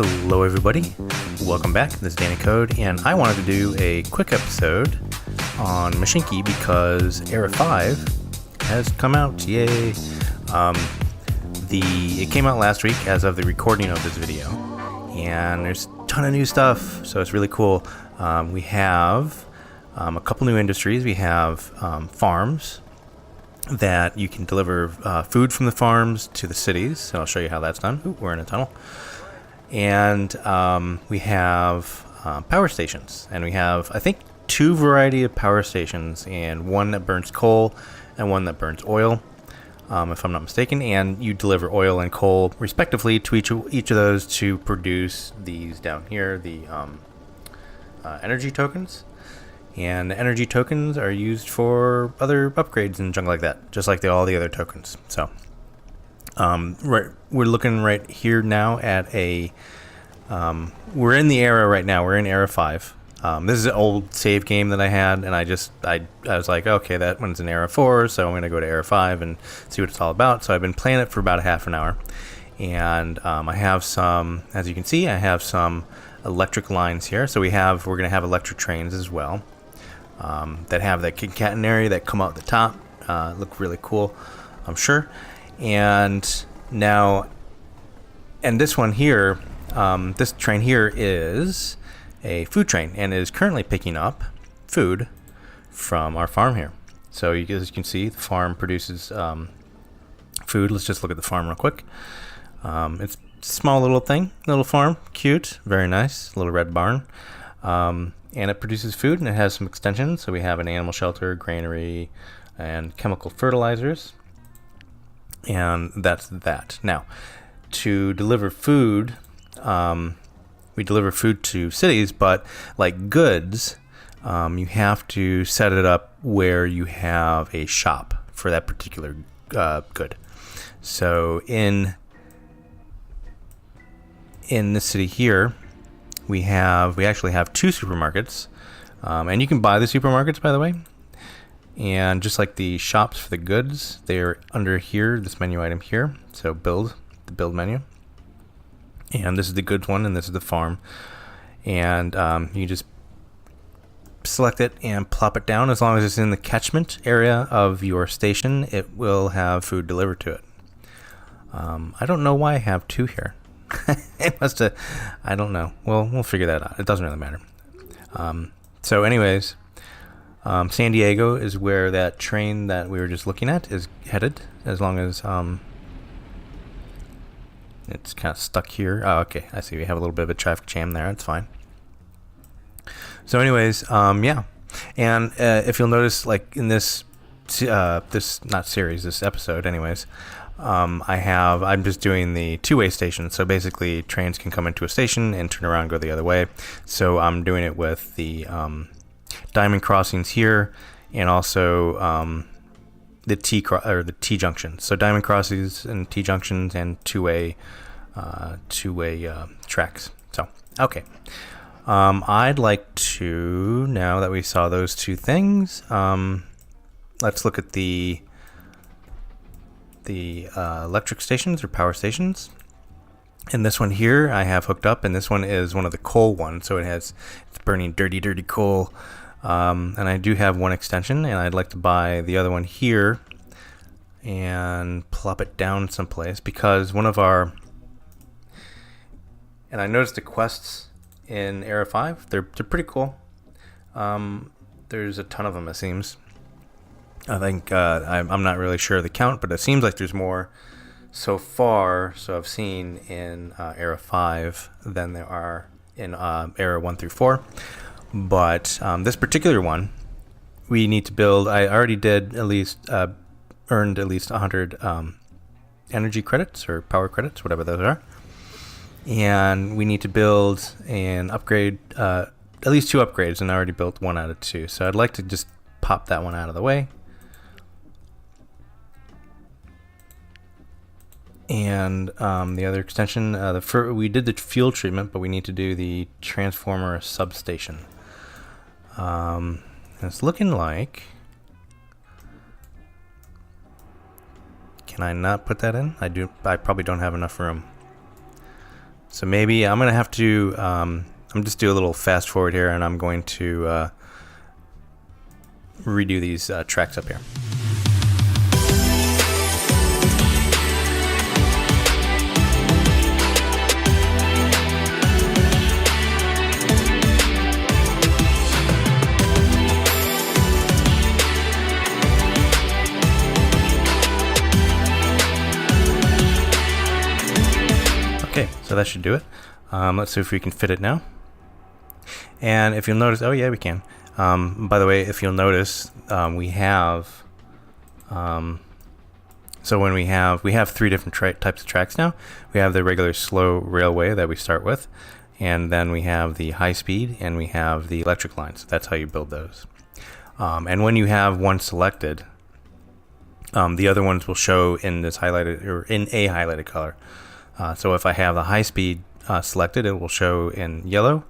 Hello everybody, welcome back. This is Danny Code, and I wanted to do a quick episode on Mashinky because Era 5 has come out. Yay! It came out last week as of the recording of this video, and there's a ton of new stuff, so it's really cool. We have a couple new industries. We have farms that you can deliver food from the farms to the cities, so I'll show you how that's done. Ooh, we're in a tunnel. And we have power stations, and we have, I think, two variety of power stations, and one that burns coal and one that burns oil, if I'm not mistaken. And you deliver oil and coal respectively to each of those to produce these down here, the energy tokens. And the energy tokens are used for other upgrades and junk like that, just like all the other tokens. So we're looking right here now at we're in the era right now. We're in Era 5. This is an old save game that I had, and I was like, okay, that one's in Era 4, so I'm going to go to Era 5 and see what it's all about. So I've been playing it for about a half an hour, and I have some, as you can see, I have some electric lines here. So we're going to have electric trains as well, that have that catenary that come out the top, look really cool, I'm sure. And this one here, this train here is a food train, and it is currently picking up food from our farm here. So as you can see, the farm produces food. Let's just look at the farm real quick. It's a small little thing, little farm, cute, very nice, little red barn. And it produces food, and it has some extensions. So we have an animal shelter, granary, and chemical fertilizers. And that's that. Now, to deliver food, we deliver food to cities, but like goods, you have to set it up where you have a shop for that particular good. So in this city here, we actually have two supermarkets, and you can buy the supermarkets, by the way. And just like the shops for the goods, they're under here, this menu item here. So the build menu. And this is the goods one, and this is the farm. And you just select it and plop it down. As long as it's in the catchment area of your station, it will have food delivered to it. I don't know why I have two here. It must have, I don't know. Well, we'll figure that out. It doesn't really matter. So anyways, San Diego is where that train that we were just looking at is headed, as long as it's kind of stuck here. Oh, okay, I see we have a little bit of a traffic jam there. It's fine. So anyways, yeah. And if you'll notice, like in this episode anyways, I'm just doing the two-way station. So basically trains can come into a station and turn around and go the other way. So I'm doing it with the diamond crossings here, and also the T junctions. So diamond crossings and T junctions and two-way tracks. So okay, I'd like to, now that we saw those two things, let's look at the electric stations or power stations. And this one here I have hooked up, and this one is one of the coal ones, so it's burning dirty coal. And I do have one extension, and I'd like to buy the other one here and plop it down someplace, because one of our, and I noticed the quests in Era 5, they're pretty cool. There's a ton of them, it seems. I think I'm not really sure of the count, but it seems like there's more so far, so I've seen in Era 5 than there are in Era 1 through 4. But this particular one, we need to build. I already did earned at least 100 energy credits or power credits, whatever those are. And we need to build and upgrade at least two upgrades, and I already built one out of two. So I'd like to just pop that one out of the way. And the other extension, we did the fuel treatment, but we need to do the transformer substation. It's looking like, can I not put that in? I probably don't have enough room. So maybe I'm gonna have to I'm just do a little fast forward here, and I'm going to redo these tracks up here. Okay, so that should do it. Let's see if we can fit it now. And if you'll notice, oh yeah, we can. By the way, if you'll notice, we have, so when we have three different types of tracks now. We have the regular slow railway that we start with, and then we have the high speed, and we have the electric lines. That's how you build those. And when you have one selected, the other ones will show in this highlighted, or in a highlighted color. So if I have the high speed selected, it will show in yellow.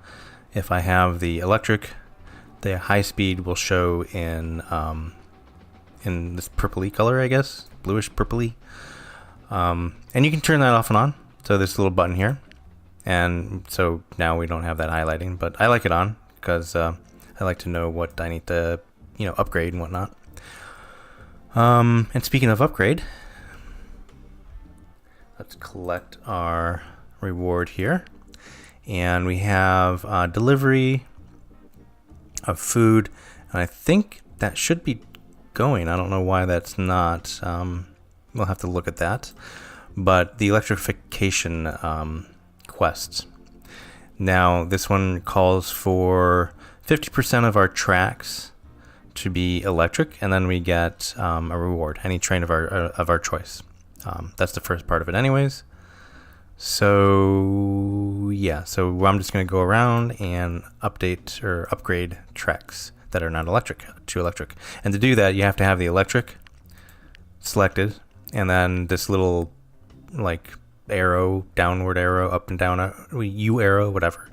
If I have the electric, the high speed will show in this purpley color, I guess, bluish purpley. And you can turn that off and on. So there's a little button here, and so now we don't have that highlighting, but I like it on because I like to know what I need to, upgrade and whatnot. And speaking of upgrade, let's collect our reward here. And we have delivery of food. And I think that should be going. I don't know why that's not. We'll have to look at that. But the electrification quests. Now, this one calls for 50% of our tracks to be electric. And then we get a reward, any train of our choice. That's the first part of it anyways. So yeah, so I'm just going to go around and update or upgrade tracks that are not electric to electric. And to do that, you have to have the electric selected, and then this little like arrow, downward arrow, up and down, U arrow, whatever,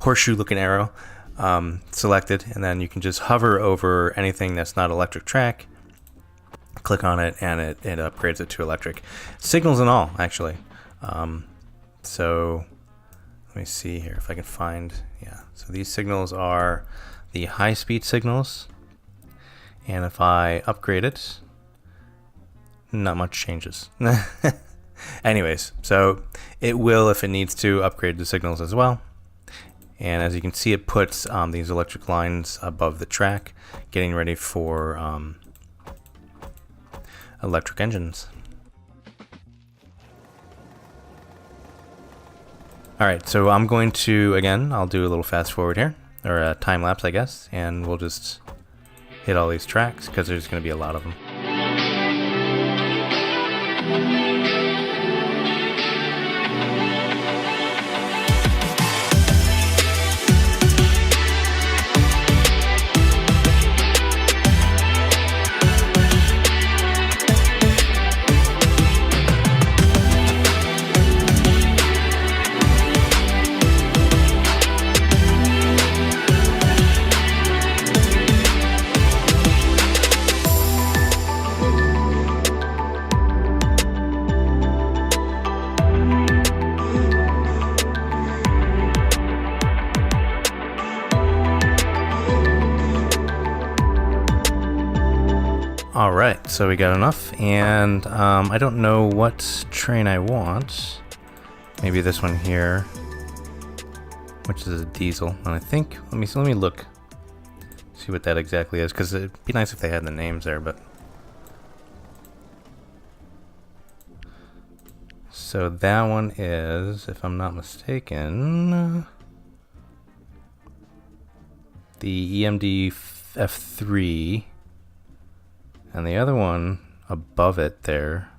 horseshoe looking arrow selected, and then you can just hover over anything that's not electric track, click on it, and it upgrades it to electric. Signals and all, actually. So let me see here if I can find, yeah. So these signals are the high speed signals, and if I upgrade it, not much changes. Anyways, so it will, if it needs to, upgrade the signals as well. And as you can see, it puts these electric lines above the track, getting ready for electric engines. Alright, so I'm going to, again, I'll do a little fast forward here, or a time lapse, I guess, and we'll just hit all these tracks because there's going to be a lot of them. Alright, so we got enough, and I don't know what train I want. Maybe this one here, which is a diesel. And I think, let me look, see what that exactly is, because it'd be nice if they had the names there, but. So that one is, if I'm not mistaken, the EMD F3. And the other one above it there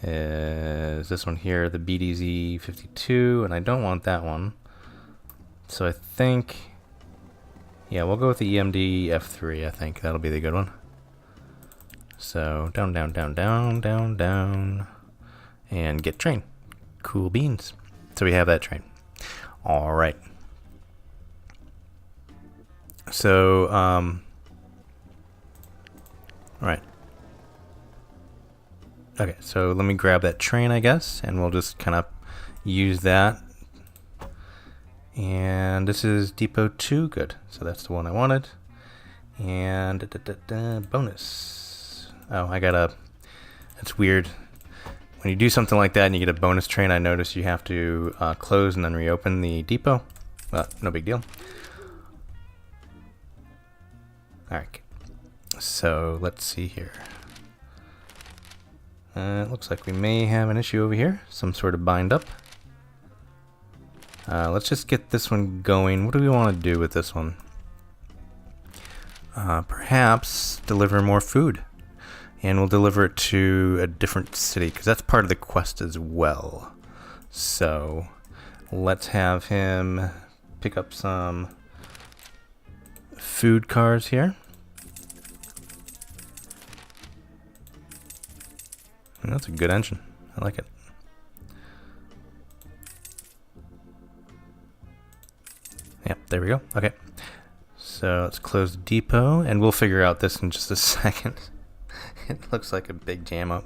is this one here, the BDZ 52, and I don't want that one. So I think, yeah, we'll go with the EMD F3, I think. That'll be the good one. So down, down, down, down, down, down, and get train. Cool beans. So we have that train. All right. So, Right. Okay, so let me grab that train, I guess, and we'll just kind of use that. And this is Depot 2. Good. So that's the one I wanted. And bonus. Oh, I got a... It's weird. When you do something like that and you get a bonus train, I notice you have to close and then reopen the depot. No big deal. Alright. So let's see here. It looks like we may have an issue over here. Some sort of bind up. Let's just get this one going. What do we want to do with this one? Perhaps deliver more food. And we'll deliver it to a different city, because that's part of the quest as well. So let's have him pick up some food cars here. And that's a good engine. I like it. Yep, there we go. Okay. So let's close the depot, and we'll figure out this in just a second. It looks like a big jam up.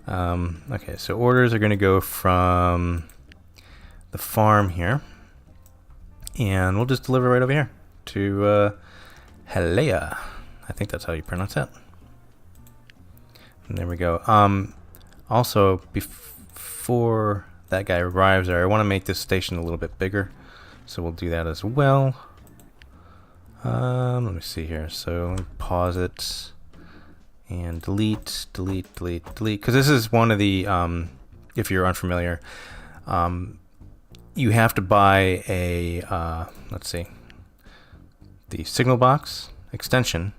Okay, so orders are going to go from the farm here. And we'll just deliver right over here to Halea. I think that's how you pronounce that. And there we go. Also, before that guy arrives there, I want to make this station a little bit bigger. So we'll do that as well. Let me see here. So let me pause it. And delete, because this is one of the, if you're unfamiliar, you have to buy a, let's see, the signal box extension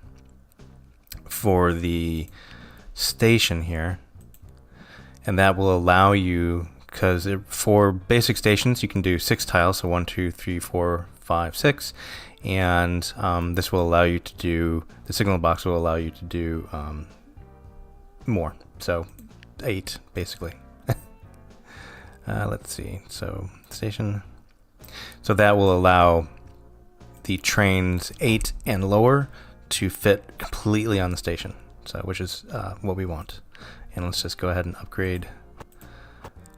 for the station here. And that will allow you, because for basic stations, you can do 6 tiles, so 1, 2, 3, 4, 5, 6. And this will allow you to do, the signal box will allow you to do more. So 8, basically. Let's see. So station. So that will allow the trains 8 and lower to fit completely on the station. So which is what we want. And let's just go ahead and upgrade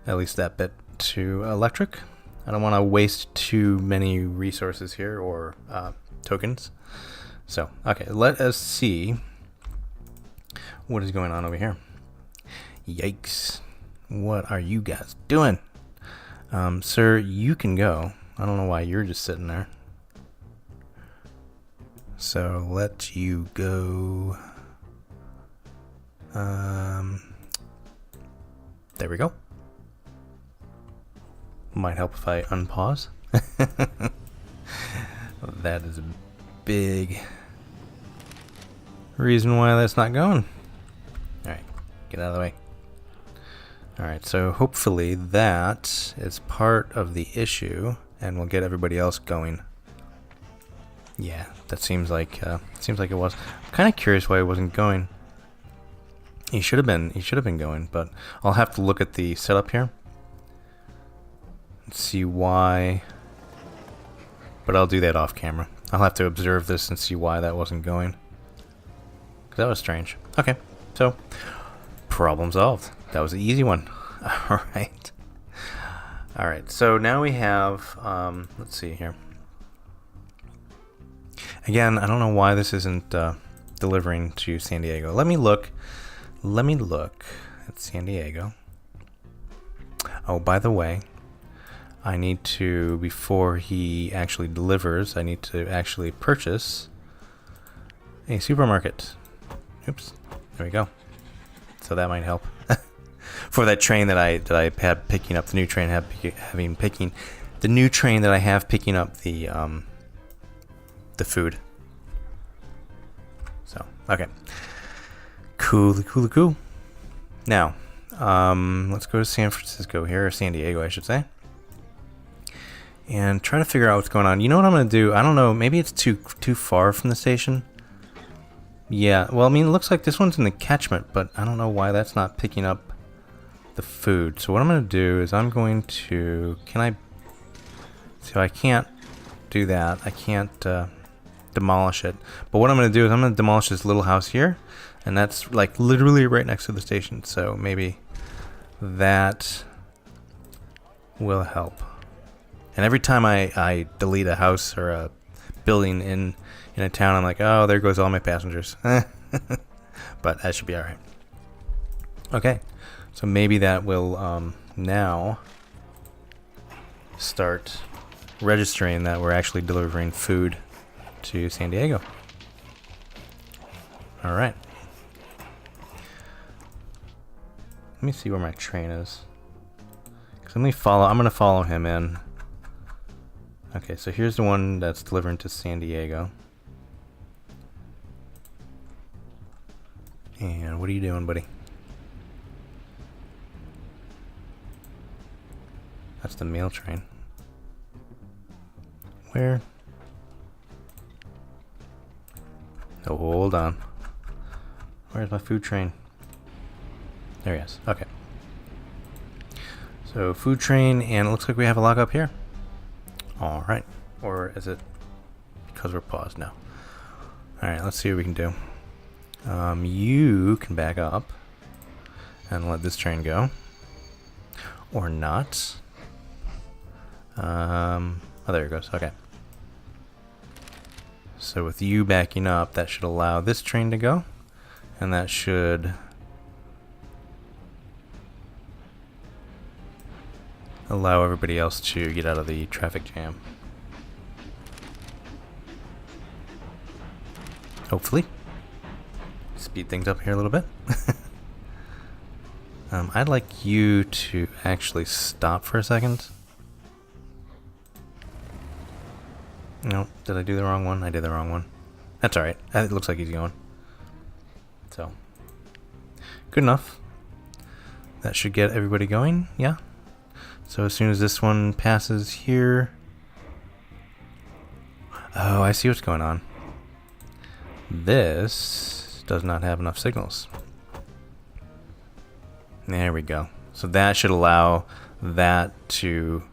at least that bit to electric. I don't want to waste too many resources here, or tokens. So, okay, let us see what is going on over here. Yikes. What are you guys doing? Sir, you can go. I don't know why you're just sitting there. So, let you go. There we go. Might help if I unpause. That is a big reason why that's not going. Alright, get out of the way. Alright, so hopefully that is part of the issue, and we'll get everybody else going. Yeah, that seems like it was. I'm kind of curious why it wasn't going. He should have been going, but I'll have to look at the setup here. See why, but I'll do that off camera. I'll have to observe this and see why that wasn't going, because that was strange. Okay, so problem solved. That was the easy one. All right, so now we have let's see here. Again, I don't know why this isn't delivering to San Diego. Let me look at San Diego. Oh, by the way, I need to, before he actually delivers, I need to actually purchase a supermarket. Oops, there we go. So that might help. For that train that I had picking up, the new train the new train that I have picking up the food. So, okay. Cool. Now, let's go to San Francisco here, or San Diego, I should say. And try to figure out what's going on. You know what I'm going to do? I don't know. Maybe it's too far from the station. Yeah. Well, I mean, it looks like this one's in the catchment, but I don't know why that's not picking up the food. So what I'm going to do is I'm going to... So I can't do that. I can't demolish it. But what I'm going to do is I'm going to demolish this little house here. And that's like literally right next to the station. So maybe that will help. And every time I delete a house or a building in a town, I'm like, oh, there goes all my passengers. But that should be alright. Okay, so maybe that will now start registering that we're actually delivering food to San Diego. Alright. Let me see where my train is. I'm going to follow him in. Okay, so here's the one that's delivering to San Diego. And what are you doing, buddy? That's the mail train. Where? Oh, hold on. Where's my food train? There he is. Okay. So, food train, and it looks like we have a lockup here. Alright. Or is it because we're paused? No. Alright, let's see what we can do. You can back up and let this train go. Or not. Oh, there it goes. Okay. So with you backing up, that should allow this train to go. And that should allow everybody else to get out of the traffic jam. Hopefully. Speed things up here a little bit. I'd like you to actually stop for a second. No, did I do the wrong one? I did the wrong one. That's alright. It looks like he's going. So, good enough. That should get everybody going, yeah. So as soon as this one passes here... Oh, I see what's going on. This does not have enough signals. There we go. So that should allow that to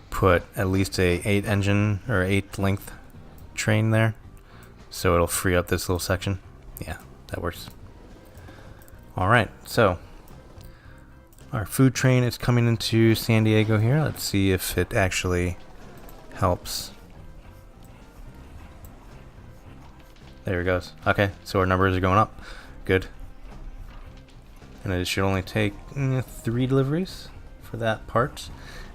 put at least a 8 engine or 8 length train there. So it'll free up this little section. Yeah, that works. Alright, so our food train is coming into San Diego here. Let's see if it actually helps. There it goes. Okay, so our numbers are going up. Good. And it should only take 3 deliveries for that part.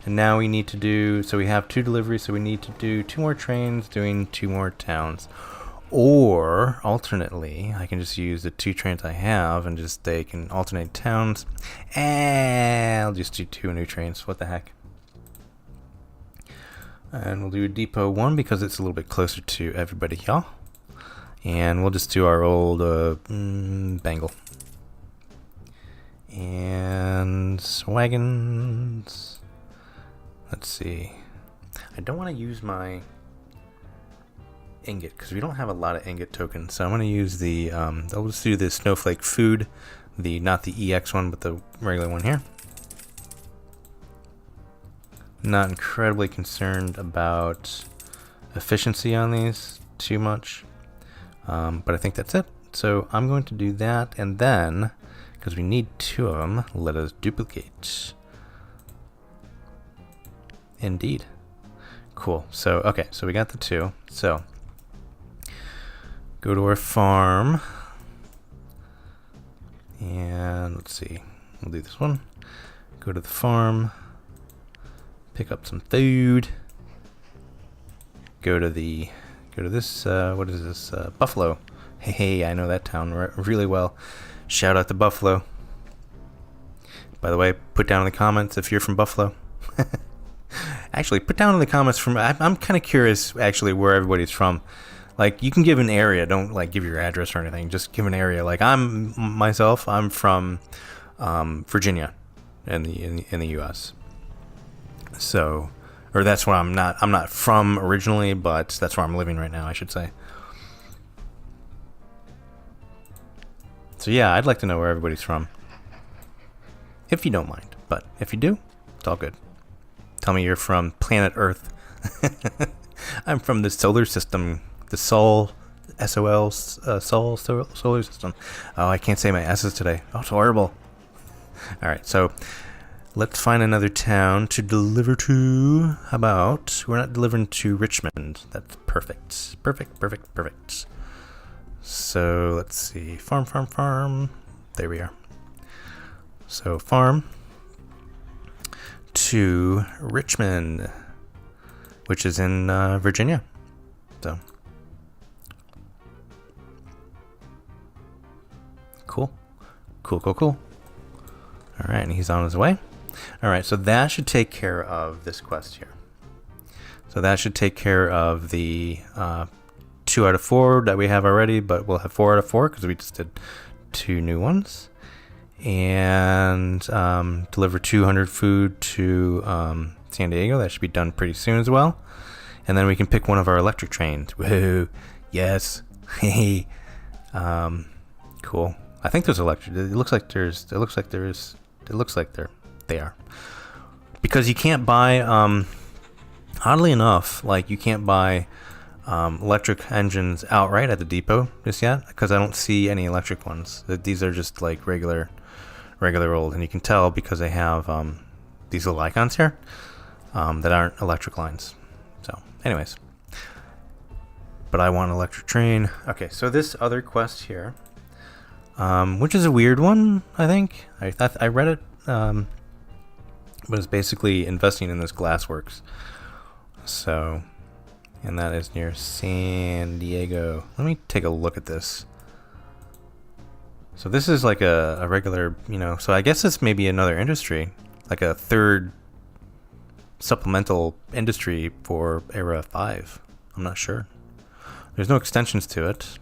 And now we need to do, so we have 2 deliveries, so we need to do 2 more trains doing 2 more towns. Or, alternately, I can just use the 2 trains I have and just, they can alternate towns. And I'll just do 2 new trains. What the heck? And we'll do Depot 1 because it's a little bit closer to everybody, y'all. And we'll just do our old bangle. And wagons. Let's see. I don't want to use my ingot because we don't have a lot of ingot tokens. So I'm going to use the, I'll just do the snowflake food. Not the EX one, but the regular one here. Not incredibly concerned about efficiency on these too much. But I think that's it. So I'm going to do that, and then, because we need 2 of them, let us duplicate. Indeed. Cool. So, okay, so we got the 2. So, go to our farm. And let's see. We'll do this one. Go to the farm. Pick up some food. Go to this, what is this? Buffalo. Hey, I know that town really well. Shout out to Buffalo. By the way, put down in the comments if you're from Buffalo. Actually, put down in the comments I'm kind of curious, actually, where everybody's from. Like, you can give an area. Don't, like, give your address or anything. Just give an area. Like, I'm from Virginia in the U.S. So... Or that's where I'm not from originally, but that's where I'm living right now, I should say. So yeah, I'd like to know where everybody's from. If you don't mind. But if you do, it's all good. Tell me you're from planet Earth. I'm from the solar system. The Sol, SOL, Sol solar system. Oh, I can't say my S's today. Oh, it's horrible. Alright, so Let's find another town to deliver to. How about we're not delivering to Richmond? That's perfect. Perfect. So let's see. Farm. There we are. So farm to Richmond, which is in Virginia. So cool. All right, and he's on his way. All right, so that should take care of this quest here. So that should take care of the 2 out of 4 that we have already, but we'll have 4 out of 4 because we just did 2 new ones. And deliver 200 food to San Diego. That should be done pretty soon as well. And then we can pick one of our electric trains. Woohoo! Yes. Hey. Cool. I think there's electric. It looks like they are. Because you can't buy. Oddly enough, like you can't buy electric engines outright at the depot just yet, because I don't see any electric ones. These are just like regular old, and you can tell because they have these little icons here that aren't electric lines. So, anyways, but I want an electric train. Okay, so this other quest here, which is a weird one, I think. I read it, but it's basically investing in this glassworks. So, and that is near San Diego. Let me take a look at this. So this is like a regular, so I guess it's maybe another industry, like a third supplemental industry for Era 5. I'm not sure. There's no extensions to it.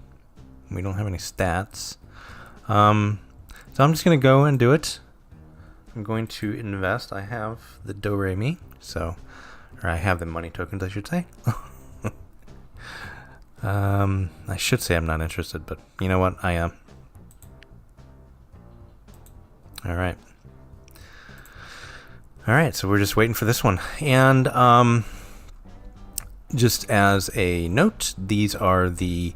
We don't have any stats. So I'm just going to go and do it. I'm going to invest. I have the Do-Re-Mi, or I have the money tokens, I should say. I should say I'm not interested, but you know what? I am. All right, so we're just waiting for this one. And just as a note, these are the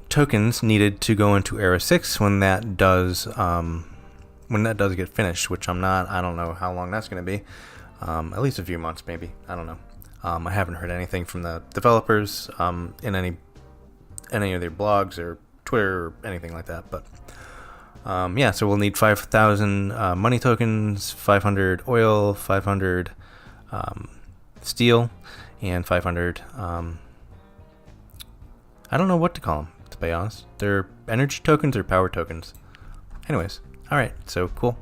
tokens needed to go into Era 6 when that does get finished, which I don't know how long that's going to be. At least a few months, maybe. I don't know. I haven't heard anything from the developers in any of their blogs or Twitter or anything like that. But so we'll need 5,000 money tokens, 500 oil, 500 steel, and 500. I don't know what to call them, to be honest. They're energy tokens or power tokens. Anyways, all right, so cool.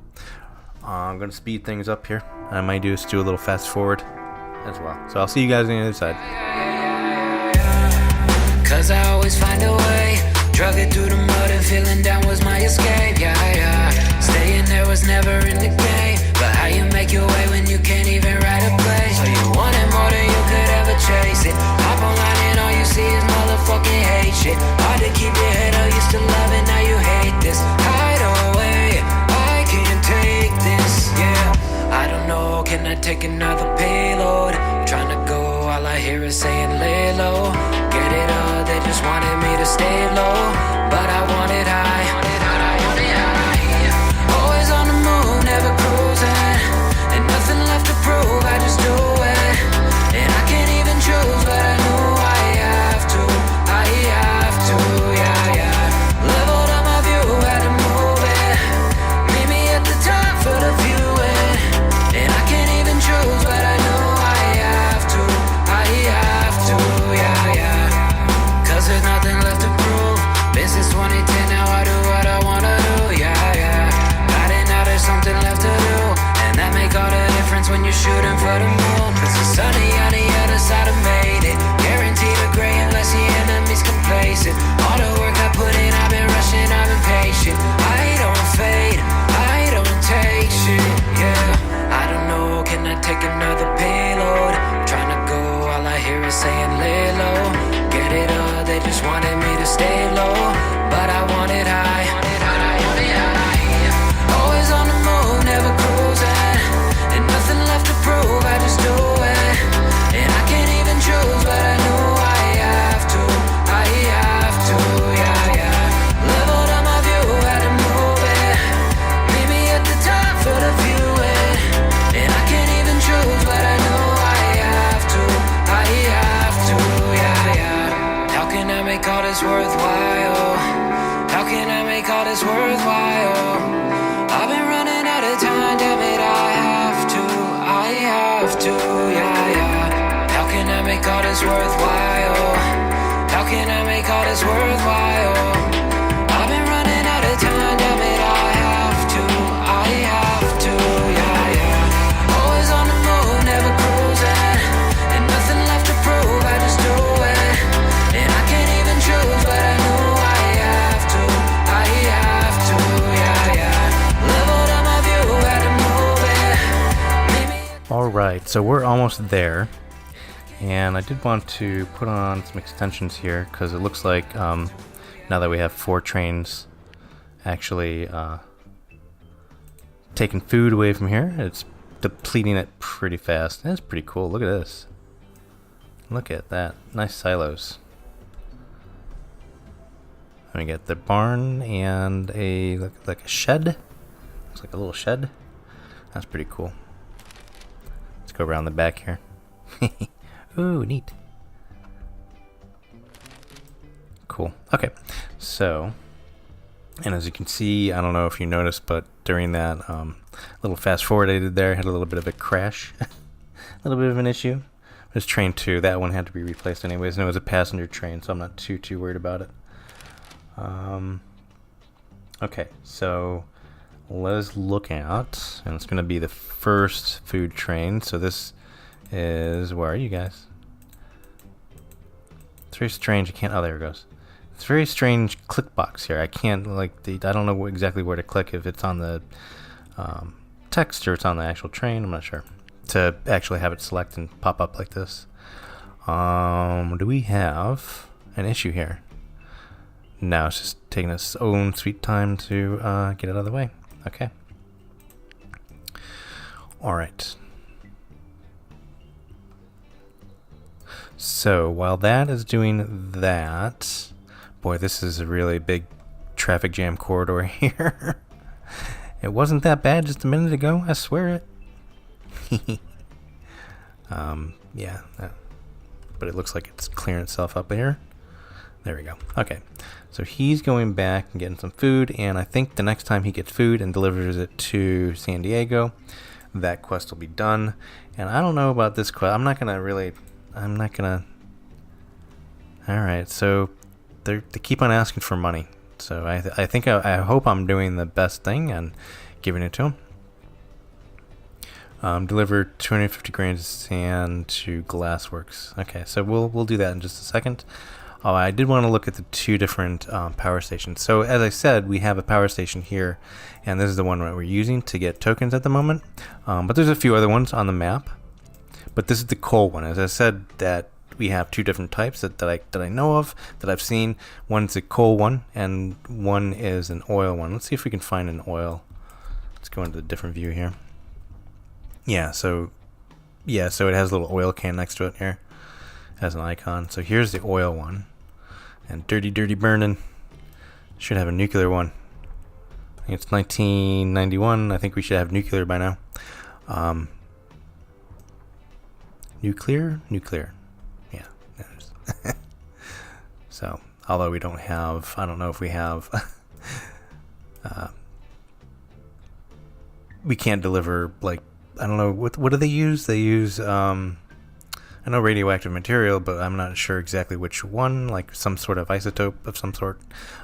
I'm going to speed things up here. I might do a little fast forward as well. So I'll see you guys on the other side. 'Cause I always find a way. Drug it through the mud and feeling down was my escape. Staying there was never in the game. But how you make your way when you can't even ride a plane? So you wanted more than you could ever chase it. Hop online and all you see is motherfucking hate shit. Hard to keep your head up, used to love it, now you hate this. Hide away, I can't take this, I don't know, can I take another payload? Trying to go, all I hear is saying lay low. Get it up, they just wanted me to stay low, but I want it high. Always on the move, never cruising, and nothing left to prove, I just do it. And I can't even choose, but I know I have to, Leveled up my view, had to move it. Meet me at the top for the viewing, and I can't even choose, this worthwhile? How can I make all this worthwhile? I've been running out of time, damn it, I have to, yeah. How can I make all this worthwhile? How can I make all this worthwhile? I've been running out of time, damn it, I have to, yeah. Always on the move, never cruising, and nothing left to prove, I just do it. And I can't even choose, but I know I have to, yeah. Leveled up my view, had to move it. Alright, so we're almost there. And I did want to put on some extensions here because it looks like now that we have 4 trains actually taking food away from here, it's depleting it pretty fast. That's pretty cool. Look at this. Look at that. Nice silos. And we get the barn and a like a shed. Looks like a little shed. That's pretty cool. Let's go around the back here. Ooh, neat. Cool. Okay, so, and as you can see, I don't know if you noticed, but during that little fast forward I did there, I had a little bit of a crash, a little bit of an issue. It was train 2. That one had to be replaced anyways, and it was a passenger train, so I'm not too worried about it. Okay, so let's look at, and it's going to be the first food train. So this is, where are you guys? It's very strange. I can't, oh, there it goes. It's very strange click box here. I can't, like, I don't know exactly where to click, if it's on the text or it's on the actual train. I'm not sure. To actually have it select and pop up like this. Do we have an issue here? No, it's just taking its own sweet time to get it out of the way. Okay. Alright. So while that is doing that, boy, this is a really big traffic jam corridor here. It wasn't that bad just a minute ago, I swear it. Yeah, but it looks like it's clearing itself up here. There we go. Okay, so he's going back and getting some food, and I think the next time he gets food and delivers it to San Diego, that quest will be done. And I don't know about this quest. I'm not gonna. Alright, so they keep on asking for money. So I think I hope I'm doing the best thing and giving it to them. Deliver 250 grains of sand to glassworks. Okay, so we'll do that in just a second. Oh, I did want to look at the 2 different power stations. So as I said, we have a power station here, and this is the one that we're using to get tokens at the moment. But there's a few other ones on the map. But this is the coal one. As I said, that we have 2 different types that I know of, that I've seen. One's a coal one, and one is an oil one. Let's see if we can find an oil. Let's go into the different view here. So it has a little oil can next to it here. It has an icon. So here's the oil one. And dirty burning. Should have a nuclear one. I think it's 1991. I think we should have nuclear by now. Nuclear? Yeah. So, although we don't have, I don't know if we have, we can't deliver, like, I don't know, what do they use? They use, I know radioactive material, but I'm not sure exactly which one, like some sort of isotope of some sort.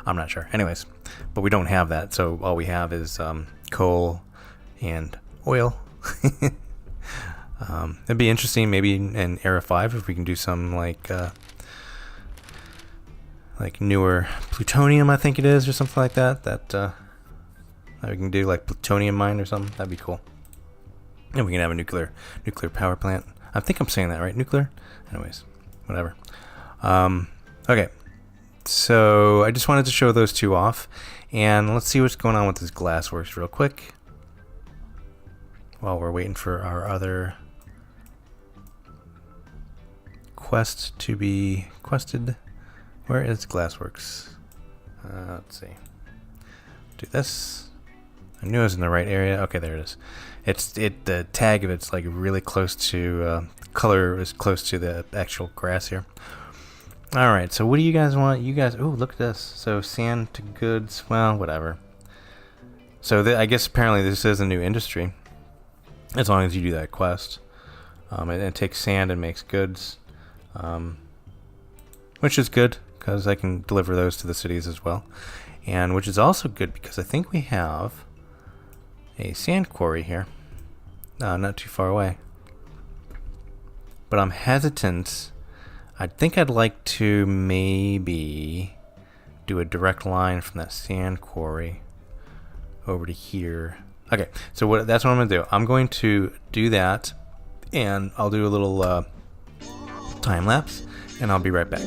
I'm not sure. Anyways, but we don't have that, so all we have is coal and oil. It'd be interesting, maybe in Era 5, if we can do some like newer plutonium, I think it is, or something like that. That we can do like plutonium mine or something. That'd be cool. And we can have a nuclear power plant. I think I'm saying that right, nuclear. Anyways, whatever. Okay, so I just wanted to show those 2 off, and let's see what's going on with this glassworks real quick while we're waiting for our other quest to be quested. Where is glassworks? Let's see. Do this. I knew I was in the right area. Okay, there it is. The tag of it's like really close to color is close to the actual grass here. All right, so what do you guys want? You guys, oh, look at this. So sand to goods, well, whatever. So I guess apparently this is a new industry, as long as you do that quest. It takes sand and makes goods, which is good because I can deliver those to the cities as well. And which is also good because I think we have a sand quarry here, not too far away. But I'm hesitant. I think I'd like to maybe do a direct line from that sand quarry over to here. Okay, so that's what I'm going to do. I'm going to do that, and I'll do a little time lapse, and I'll be right back.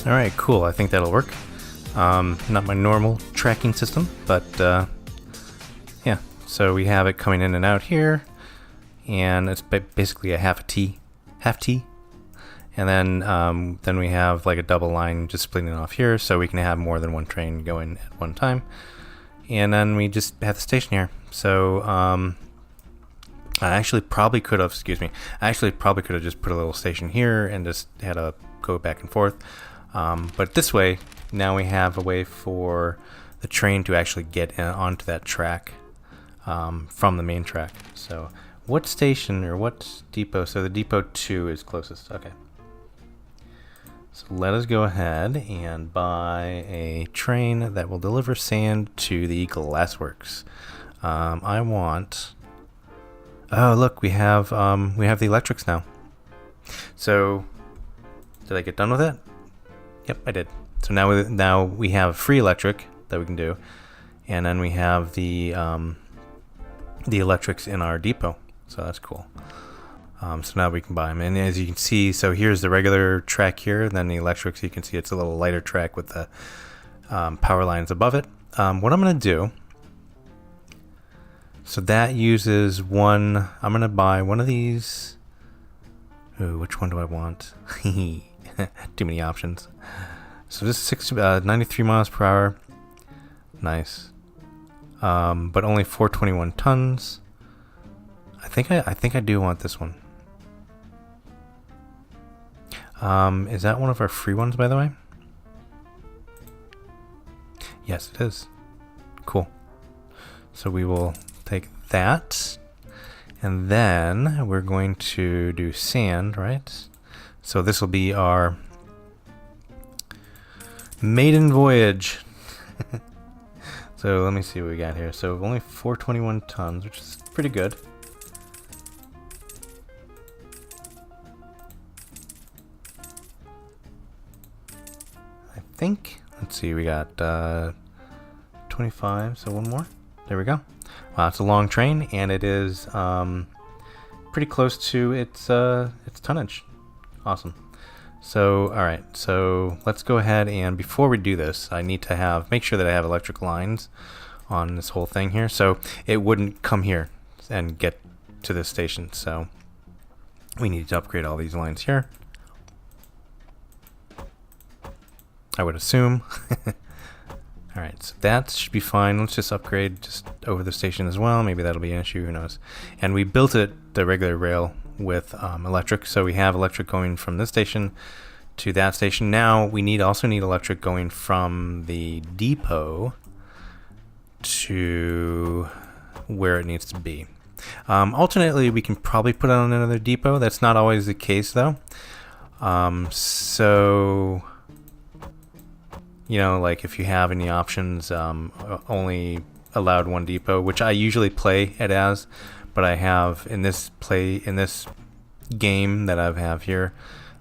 Alright, cool. I think that'll work. Not my normal tracking system, but yeah. So we have it coming in and out here, and it's basically a half T. And then we have like a double line just splitting off here, so we can have more than one train going at one time. And then we just have the station here. So I actually probably could have, just put a little station here and just had a go back and forth. But this way, now we have a way for the train to actually get onto that track from the main track. So what station or what depot? So the depot 2 is closest. Okay. So let us go ahead and buy a train that will deliver sand to the glassworks. I want... Oh, look, we have the electrics now. So, did I get done with it? Yep, I did. So now we have free electric that we can do, and then we have the electrics in our depot. So that's cool. So now we can buy them, and as you can see, so here's the regular track here, and then the electrics. You can see it's a little lighter track with the power lines above it. What I'm going to do. So that uses one. I'm going to buy one of these. Ooh, which one do I want? Too many options. So this is 93 miles per hour. Nice. But only 421 tons. I think I do want this one. Is that one of our free ones, by the way? Yes, it is. Cool. So we will take that, and then we're going to do sand, right? So this will be our Maiden Voyage. So let me see what we got here. So only 421 tons, which is pretty good. I think, let's see, we got 25, so one more. There we go. Wow, it's a long train, and it is pretty close to its tonnage. Awesome. So, all right. So let's go ahead, and before we do this, I need to make sure that I have electric lines on this whole thing here, so it wouldn't come here and get to this station. So we need to upgrade all these lines here, I would assume. Alright, so that should be fine. Let's just upgrade just over the station as well. Maybe that'll be an issue, who knows. And we built it, the regular rail, with electric. So we have electric going from this station to that station. Now we also need electric going from the depot to where it needs to be. Alternately, we can probably put on another depot. That's not always the case, though. So... You know, like if you have any options, only allowed one depot, which I usually play it as, but I have in this game that I have here,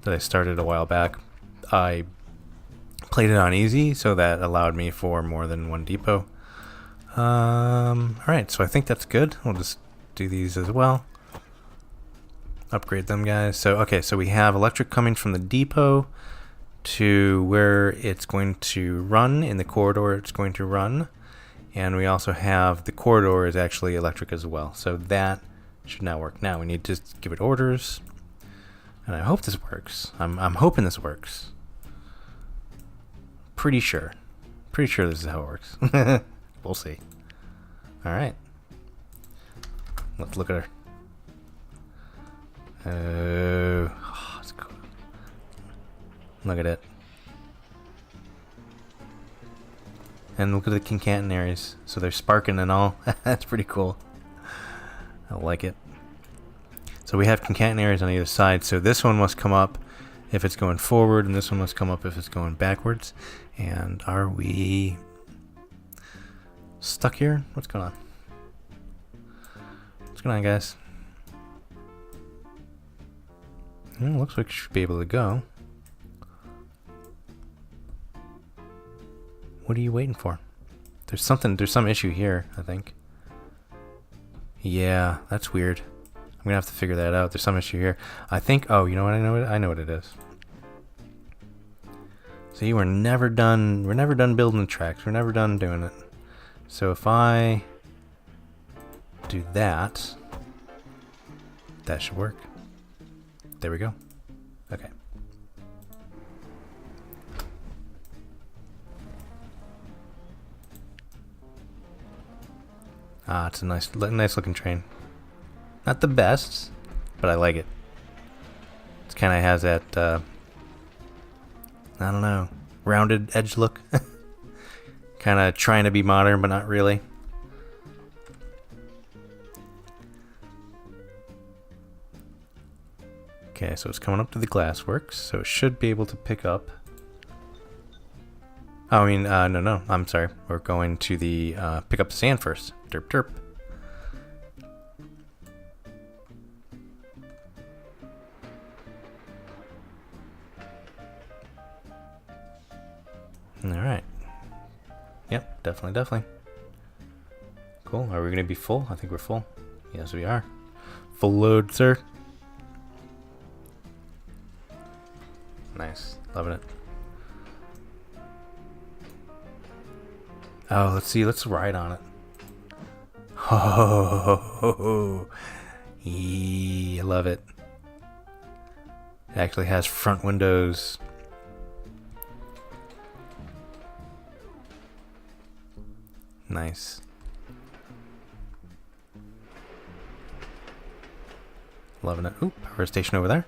that I started a while back, I played it on easy, so that allowed me for more than one depot. Alright, so I think that's good. We'll just do these as well. Upgrade them, guys. So, okay, so we have electric coming from the depot to where it's going to run, in the corridor it's going to run. And we also have the corridor is actually electric as well. So that should now work. Now we need to give it orders. And I hope this works. I'm hoping this works. Pretty sure. Pretty sure this is how it works. We'll see. Alright. Let's look at her. Oh, that's cool. Look at it. And look at the concatenaries. So they're sparking and all. That's pretty cool. I like it. So we have concatenaries on either side. So this one must come up if it's going forward, and this one must come up if it's going backwards. And are we stuck here? What's going on? What's going on, guys? Looks like we should be able to go. What are you waiting for? There's some issue here, I think. Yeah, that's weird. I'm gonna have to figure that out. There's some issue here. I think, oh, you know what? I know what it is. See, we're never done building the tracks. We're never done doing it. So if I do that, that should work. There we go. Okay. Ah, it's a nice looking train. Not the best, but I like it. It kind of has that, I don't know, rounded edge look. Kind of trying to be modern, but not really. Okay, so it's coming up to the glassworks, so it should be able to pick up. Oh, I mean, no, I'm sorry. We're going to the, pick up the sand first. Derp, derp. Alright. Yep, definitely. Cool. Are we going to be full? I think we're full. Yes, we are. Full load, sir. Nice. Loving it. Oh, let's see. Let's ride on it. Oh, I love it. It actually has front windows. Nice. Loving it. Ooh, power station over there.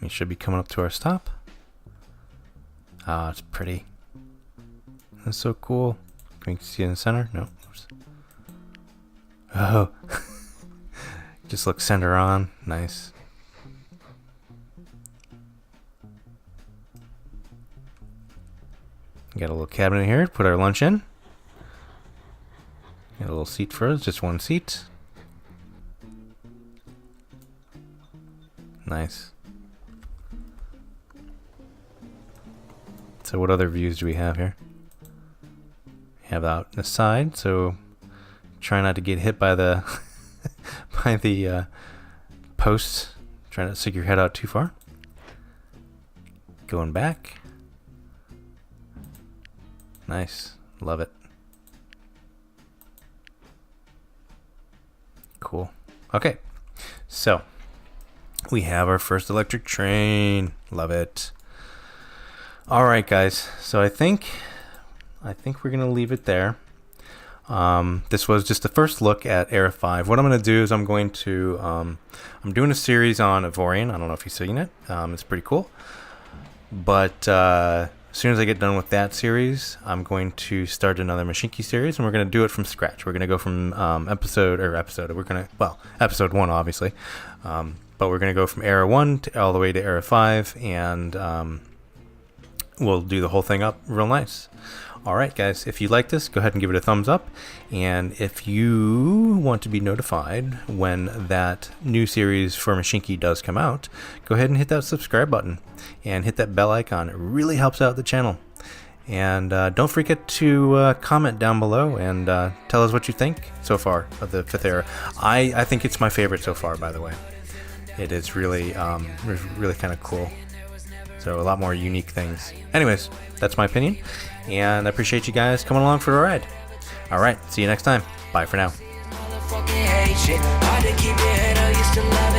We should be coming up to our stop. Ah, it's pretty. That's so cool. Can we see it in the center? No. Oops. Oh. Just look center on. Nice. Got a little cabinet here to put our lunch in. Got a little seat for us. Just one seat. Nice. So what other views do we have here? We have out the side, so try not to get hit by the by the posts. Try not to stick your head out too far. Going back. Nice. Love it. Cool. Okay. So we have our first electric train. Love it. All right, guys. So I think we're gonna leave it there. This was just the first look at Era 5. What I'm gonna do is I'm doing a series on Ivorian. I don't know if you've seen it. It's pretty cool. But as soon as I get done with that series, I'm going to start another Mashinky series, and we're gonna do it from scratch. We're gonna go from episode 1, obviously. But we're gonna go from Era 1 all the way to Era 5, and we'll do the whole thing up real nice. All right, guys, if you like this, go ahead and give it a thumbs up. And if you want to be notified when that new series for Mashinky does come out, go ahead and hit that subscribe button and hit that bell icon. It really helps out the channel. And don't forget to comment down below and tell us what you think so far of the 5th era. I think it's my favorite so far, by the way. It is really kind of cool. So a lot more unique things. Anyways, that's my opinion. And I appreciate you guys coming along for the ride. All right, see you next time. Bye for now. Motherfucking hate shit. Hard to keep your head up, used to love it.